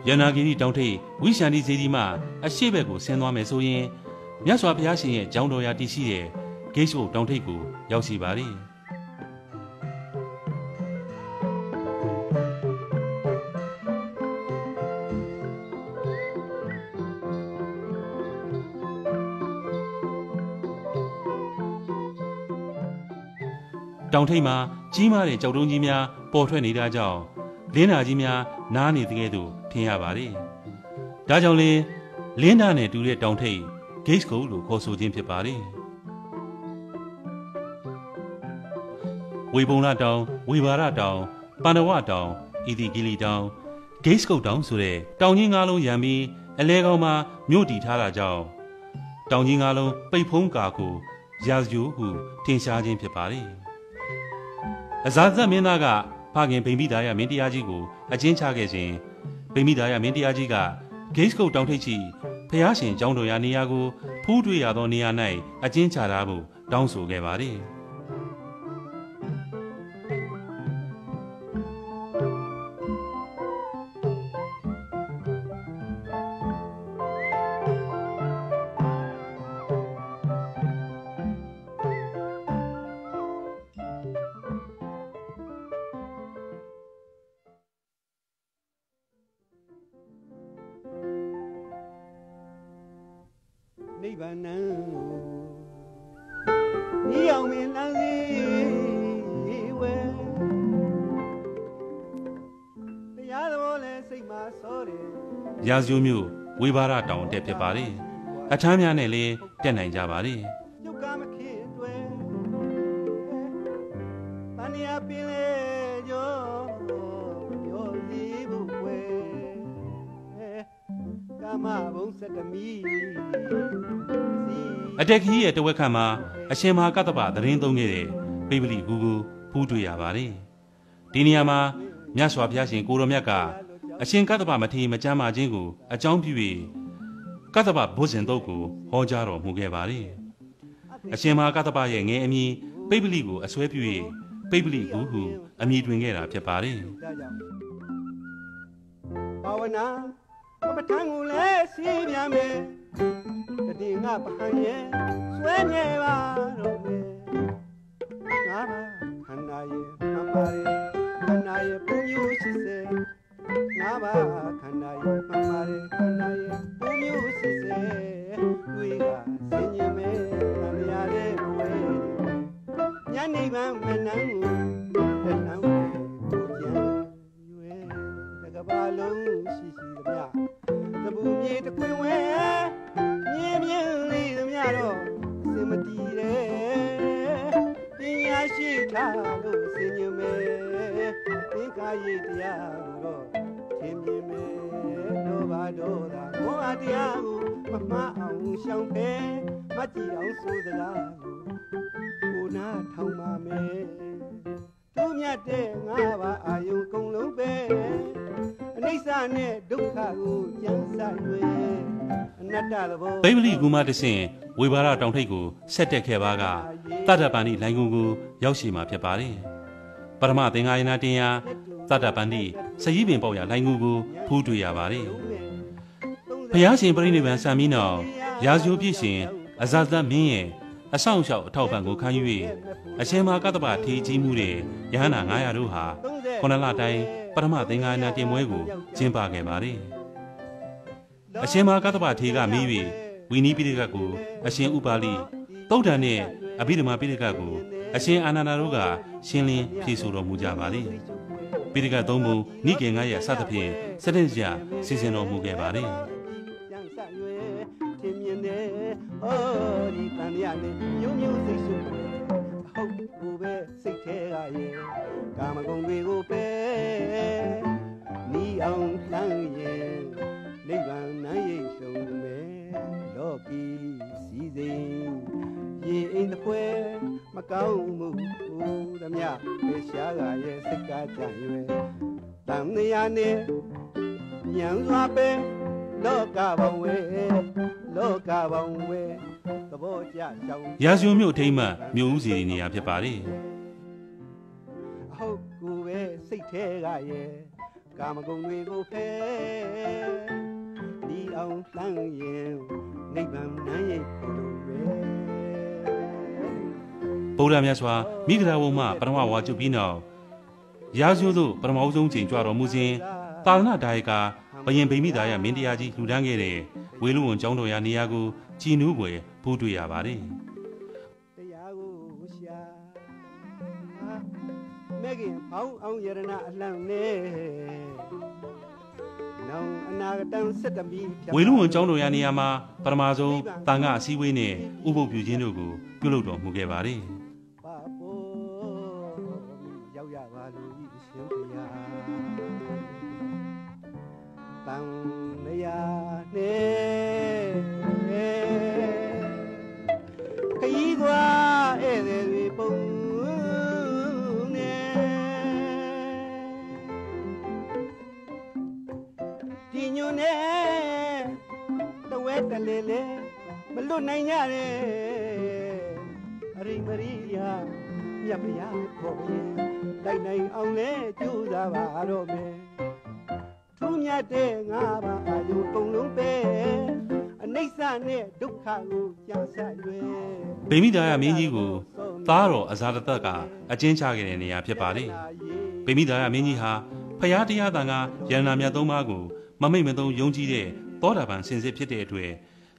ရနာဂီရီတောင်ထိပ်ဝိရှန္တိစေတီမှအရှိဘက်ကိုဆင်းသွားမယ်ဆိုရင်မြတ်စွာဘုရားရှင်ရဲ့ကျောင်းတော်ရာတည်ရှိတဲ့ဂိတ်ဘုတ်တောင်ထိပ်ကိုရောက်ရှိပါလေတောင်ထိပ်မှာကြီးမားတဲ့ကြောက်တုံးကြီးများပေါ်ထွက်နေတာကြောင့်လင်းနာကြီးများနားနေတဲ့ကဲ့သို့ထင်ရပါလေဒါကြောင့်လေလင်းနာနဲ့တူတဲ့တောင်ထိပ်ဂိတ်ကိုလို့ခေါ်ဆိုခြင်းဖြစ်ပါလေဝေပုံလာတောင်ဝေဘာရတောင်ပန္နဝတောင်ဤတိကီလီတောင်ဂိတ်ကုတ်တောင်ဆိုတဲ့တောင်ကြီး၅လုံးရံပြီးအလဲကောင်မှာမြို့တည်ထားတာကြောင့်တောင်ကြီး၅လုံးပိတ်ဖုံးကာကိုရာဇယူဟုထင်ရှားခြင်းဖြစ်ပါလေအဇာဇတ်မင်းသားကဖခင်ဗိမိသာယမင်းတရားကြီးကိုအကျဉ်းချခဲ့ခြင်းဗိမိသာယမင်းတရားကြီးကဂိတ်ကုတ်တောင်ထိပ်ရှိဖျားရှင်ကျောင်းတော်ရာနေရာကိုဖူးတွေ့ရသောနေရာ၌အကျဉ်းချထားဖို့တောင်းဆိုခဲ့ပါသည်နိဗ္ဗာန်ဤအောင်မင်းလမ်းစီဝဲတရားတော်လဲစိတ်မှာစောတယ်ရာဇူးမျိုးဝေဘာရတောင်တက်ဖြစ်ပါလေအထမ်းများနဲ့လည်းတက်နိုင်ကြပါလေရုပ်ကမခင်တွေ့တဏှာပင်လေကြောပြောစီဘူးွယ်ကာမဘုံစတမီအတက်ခီးရဲ့တဝက်ခန့်မှာအရှင်မဟာကတ္တပသတင်းသုံးခဲ့တဲ့ပိပလိကူကိုဖူးတွေ့ရပါတယ်ဒီနေရာမှာမြတ်စွာဘုရားရှင်ကိုရောမြတ်ကအရှင်ကတ္တပမထေရမကျမ်းမာခြင်းကိုအကြောင်းပြု၍ကတ္တပဘုဇင်တုတ်ကိုဟောကြားတော်မူခဲ့ပါတယ်အရှင်မဟာကတ္တပရဲ့ငယ်အမည်ပိပလိကိုအစွဲပြု၍ပိပလိကူဟုအမည်တွင်ခဲ့တာဖြစ်ပါတယ်ဘာဝနာပဋ္ဌာန်းကိုလည်းစီးပြန်မယ်တည်ငါပဟန်ရဲ့ဆွဲနေပါတော့မယ်ငါပါခန္ဓာရဲ့မပါရဲ့ခန္ဓာရဲ့ပုံမျိုးရှိစေငါပါခန္ဓာရဲ့မပါရဲ့ခန္ဓာရဲ့ပုံမျိုးရှိစေတွေ့ကဆင်ញင်မဲသံဃာရဲ့ဝဲညနေပန်းမနှမ်းကိုတနှမ်းကိုကြံရွယ်တကဘာလုံးရှိရှိသမျှသဘူမြေတခွင်ဝဲမြင်းမြင်းလေးသမျှတော့စင်မတီးတယ်ပညာရှိထားလို့စင်ញမဲသင်္ကာရိတ်တရားကိုတော့သင်မြင်မဲတော့ဘာတော့သာဘောအတရားကိုမမှားအောင်ရှောင်ဖဲမကြည့်အောင်ဆိုသလားကိုနာထောင်ပါမယ်သူမြတ်တဲ့ငါးပါးအာယုံကုန်လုံးပဲအနိစ္စနဲ့ဒုက္ခကိုကြံစ၍အနတ္တသဘောပိပလိကူမတဆင့်ဝေဘာရတောင်ထိပ်ကိုဆက်တက်ခဲ့ပါကတတ္တပန္တိလိုင်ကုံကိုရောက်ရှိမှာဖြစ်ပါတယ်ပရမသင်္ဃာယနာတင်ယာတတ္တပန္တိစရီးပင်ပေါက်ရလိုင်ကုံကိုဖူးတွေ့ရပါတယ်ဘုရားရှင်ပြိဋိဘံစံမီးနောင်ရာဇိုပြည့်ရှင်အဇာဇတ်မင်းရဲ့အဆောင်လျှောက်အထောက်ပံ့ကိုခံယူ၍အရှင်မဟာကတ္တပထေကြီးမှုတဲ့ယဟန္တာ900တို့ဟာ9လတိုင်းပထမသင်္ဃာနာတင်ပွဲကိုကျင်းပခဲ့ပါတယ်အရှင်မဟာကတ္တပထေကမေး၍ဝီနီးပိဋကတ်ကိုအရှင်ဥပါလိသုဒ္ဓံနှင့်အဘိဓမ္မာပိဋကတ်ကိုအရှင်အာနန္ဒာတို့ကရှင်းလင်းဖြေဆိုတော်မူကြပါလေပိဋကတ်သုံးပုံနိကေ9ရဲ့အစသဖြင့်စတဲ့ကြစီစဉ်တော်မူခဲ့ပါတယ်ထင်မြင်တယ်ဟောဒီတန်ရနဲ့မျိုးမျိုးစိတ်ဆိုးပဲဟုတ်ကိုပဲစိတ်ထဲကရဲ့ကာမဂုဏ်တွေကိုပဲနီးအောင်လှမ်းရဲ့နိဗ္ဗာန်နိုင်ရိပ်ဆုံးမယ်လောကီစီစဉ်ရေအိမ်တစ်ဖွဲမကောင်းမှုသမျှပဲရှားကရဲ့စိတ်ကကြံ့ရွယ်တန်ရနဲ့ညံစွာပဲလောကဘဝေလောကဘဝေသဘောကျရှောင်းရာဇဝမြို့ထိမ့်မှမြို့ဦးစီနေရာဖြစ်ပါလေဟုတ်ကိုပဲစိတ်ထဲကရဲ့ ကာမဂုဏ်တွေကိုဖယ်ဒီအောင်လှမ်းရင်နိဗ္ဗာန်နိုင်ရဲ့လိုပဲဗုဒ္ဓမြတ်စွာမိဂရာဝုံမှပထမဝါကျုပ်ပြီးနောက်ရာဇဝသို့ပထမဆုံးချိန်ကြွတော်မူစဉ်သာသနာဒါယကဘယင်ဗိမိသာယမင်းတရားကြီးလှူဒန်းခဲ့တဲ့ဝေလူဝန်ကျောင်းတော်ရာနေရာကိုကြည်နူးွယ်ဖူးတွေ့ရပါတယ်တရားကိုရှာမဲခင်ဖောင်းအောင်ယရဏအလှမ်းနဲ့နောင်အနာဂတံစက်တမီဝေလူဝန်ကျောင်းတော်ရာနေရာမှာပထမဆုံးတန်ခါအစည်းအဝေးနဲ့ဥပုပ်ပြုခြင်းတို့ကိုပြုလုပ်တော်မူခဲ့ပါတယ်ရောက်ရပါလို့ဤအရှင်ဘုရားတန်လျာနဲ့ခရီးသွားဧည့်သည်တွေပုံနဲ့ဒီညွန်းနဲ့တဝဲတလေလေမလွတ်နိုင်ကြတဲ့အရိမရိယာမြတ်ဗျာခေါ်ရင်တိုက်နိုင်အောင်လဲကြိုးစားပါတော့မယ်ထူးမြတ်တဲ့ငါးပါးအာယုကုန်လုံးပဲအနိစ္စနဲ့ဒုက္ခကိုကြားဆက်ရွယ်ဗိမိသာယမင်းကြီးကိုသားတော်အဇာတသက်ကအကျဉ်းချခဲ့တဲ့နေရာဖြစ်ပါလေဗိမိသာယမင်းကြီးဟာဖရာတရားတန်ခါယန္နာမြတ်သုံးပါးကိုမမိတ်မသုံးယုံကြည်တဲ့သောတာပန်စင်စစ်ဖြစ်တဲ့အတွက်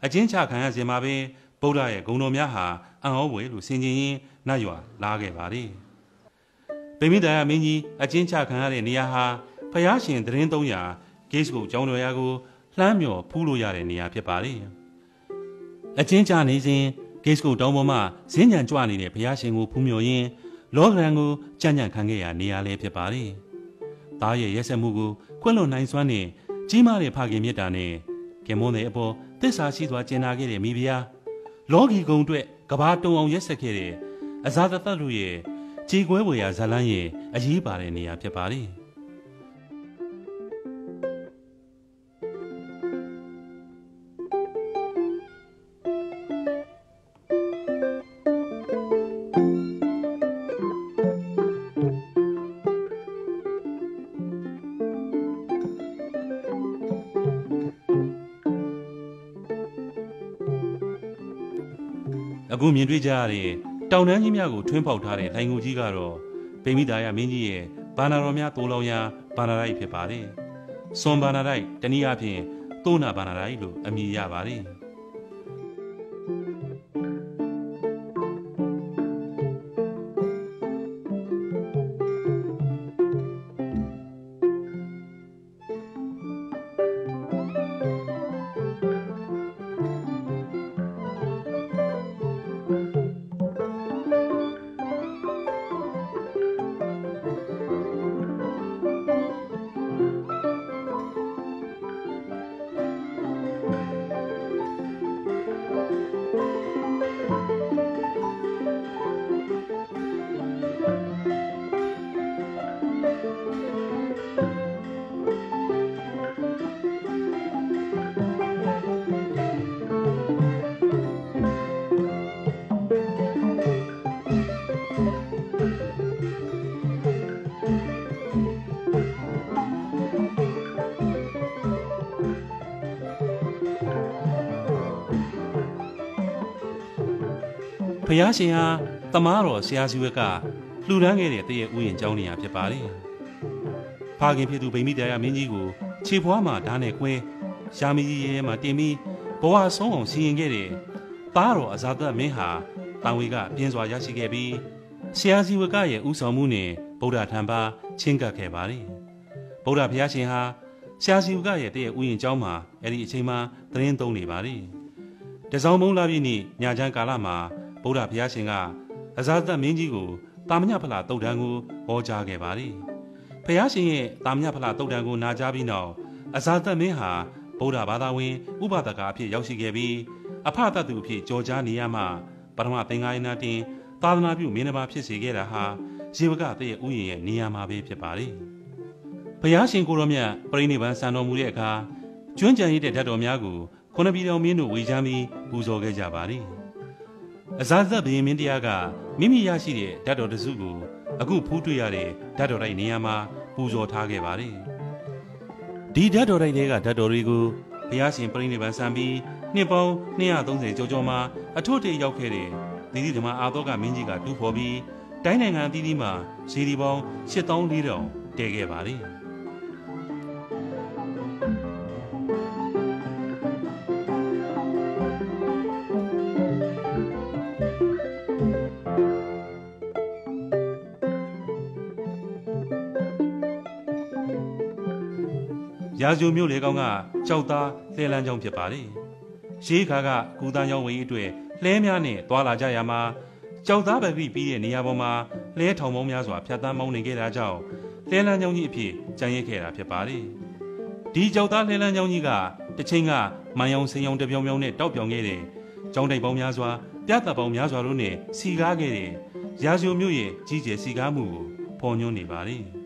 အကျဉ်းချခံရစဉ်မှာပဲဗုဒ္ဓရဲ့ဂုဏ်တော်များဟာအံ့ဩဖွယ်လို့ဆင်ခြင်ရင်းနတ်ရွာလာခဲ့ပါလေဗိမိသာယမင်းကြီးအကျဉ်းချခံရတဲ့နေရာဟာဖယားရှင်သတင်း300ဂိတ်ကိုကျောင်းတော်ရာကိုလှမ်းမြော်ဖူးလို့ရတဲ့နေရာဖြစ်ပါလေအကျဉ်းချနေစဉ်ဂိတ်ကိုတောင်းပေါ်မှာဇင်းညံကြွနေတဲ့ဖယားရှင်ကိုဖူးမြော်ရင်းလောကရန်ကိုကြံ့ကြံ့ခံခဲ့ရနေရာလေးဖြစ်ပါလေသားရဲ့ရက်ဆက်မှုကိုခွင့်လွန်နိုင်စွမ်းနဲ့ကြီးမားတဲ့ဖခင်မြတ်တာနဲ့ကေမွန်တဲ့အပေါ်သစ္စာရှိစွာကျင်နာခဲ့တဲ့မိဖုရားလောကီဂုံအတွက်ကဘာတုံအောင်ရက်ဆက်ခဲ့တဲ့အဇာတသက်တို့ရဲ့ခြေခွဲဝေရာဇလန်းရဲ့အရေးပါတဲ့နေရာဖြစ်ပါလေအခုမြင်တွေ့ကြရတဲ့တောင်တန်းကြီးများကိုထွင်းပေါက်ထားတဲ့လှိုင်ကိုကြီးကတော့ဗိမိသာယမင်းကြီးရဲ့ဘာနာတော်များတိုးလောင်ရာဘာနာရိုက်ဖြစ်ပါတယ်။စွန်ဘာနာရိုက်တနည်းအားဖြင့်တိုးနာဘာနာရိုက်လို့အမည်ရပါတယ်။ဖယားရှင်ဟာတမားတော်ဆရာစီဝက်ကလှူဒန်းခဲ့တဲ့တည့်ရဲ့ဥယျာဉ်ကျောင်းနေရာဖြစ်ပါတယ်။ဖခင်ဖြစ်သူဗိမိသာယမင်းကြီးကိုခြေဖွားမှာဓာတ်နဲ့ခွဲရှာမီကြီးရဲမှာတင်ပြီးဘဝဆုံးအောင်စီရင်ခဲ့တဲ့သားတော်အဇာတမင်းဟာတန်ဝေကပြင်းစွာရရှိခဲ့ပြီးဆရာစီဝက်ကရဲ့ဥဆောင်မှုနဲ့ဗုဒ္ဓထံပါချင်းကပ်ခဲ့ပါတယ်။ဗုဒ္ဓဘုရားရှင်ဟာဆရာစီဝက်ကရဲ့တည့်ရဲ့ဥယျာဉ်ကျောင်းမှာအဲ့ဒီအချိန်မှာသတင်းသုံးနေပါတယ်။တစောင်းမုံလာပြီးနေ့ညချမ်းကာလမှာဗုဒ္ဓဘုရားရှင်ကအဇာတမင်းကြီးကိုတာမညဖလားတုတ်တန်ကိုဟောကြားခဲ့ပါတယ်။ဘုရားရှင်ရဲ့တာမညဖလားတုတ်တန်ကိုနာကြားပြီးနောက်အဇာတမင်းဟာဗုဒ္ဓဘာသာဝင်ဥပဒကအဖြစ်ရောက်ရှိခဲ့ပြီးအဖတတ်သူအဖြစ်ကြော်ကြားနေရမှပထမသင်္ဃာယနာတင်သာသနာပြုမင်းတစ်ပါးဖြစ်စေခဲ့တာဟာဇေဝကတည့်ရဲ့ဥယျာဉ်ရဲ့နေရာမှာပဲဖြစ်ပါတယ်။ဘုရားရှင်ကိုရောမြတ်ပြိဋိဘံဆံတော်မူတဲ့အခါကျွမ်းကြံရတဲ့ဓာတ်တော်များကိုခုနှစ်ပြည်တော်မင်းတို့ဝေချမ်းပြီးပူဇော်ခဲ့ကြပါတယ်။အဇာတဘုရင်မင်းတရားကမိမိရရှိတဲ့ဓာတ်တော်တစုကိုအခုဖူးတွေ့ရတဲ့ဓာတ်တော်တိုင်းနေရာမှာပူဇော်ထားခဲ့ပါတယ်။ ဒီဓာတ်တော်တိုင်းတွေကဓာတ်တော်တွေကိုဘုရားရှင်ပြိဋိဘံစံပြီးနှစ်ပေါင်း230ကျော်ကျော်မှာအထွတ်တေရောက်ခဲ့တဲ့သီတိဓမ္မအာသောကမင်းကြီးကတူးဖော်ပြီးတိုင်းနိုင်ငံအသီးသီးမှာစီဒီပေါင်း8400တည်ခဲ့ပါတယ်ရာဇိုမြို့လေကောင်ကကြောက်သားလှဲလန်းကြောင်းဖြစ်ပါတယ်။ရှေးခါကကူတန်းရောင်းဝယ်အတွက်လှဲများနဲ့တွာလာကြရမှာကြောက်သားပဂိပြီးတဲ့နေရာပေါ်မှာလှဲထောင်ပေါင်းများစွာဖြတ်တန်းမောင်းနေခဲ့တာကြောင့်လှဲလန်းကြောင်းကြီးအဖြစ်ကျန်ရစ်ခဲ့တာဖြစ်ပါတယ်။ဒီကြောက်သားလှဲလန်းကြောင်းကြီးကတစ်ချိန်ကမန်ယောင်စင်ယောင်တပြောင်ပြောင်နဲ့တောက်ပြောင်ခဲ့တဲ့ကျောင်းတိုက်ပေါင်းများစွာပြတ်တပ်ပေါင်းများစွာတို့နဲ့စီကားခဲ့တဲ့ရာဇိုမြို့ရဲ့ကြီးကျယ်စီကားမှုကိုဖော်ညွှန်းနေပါတယ်။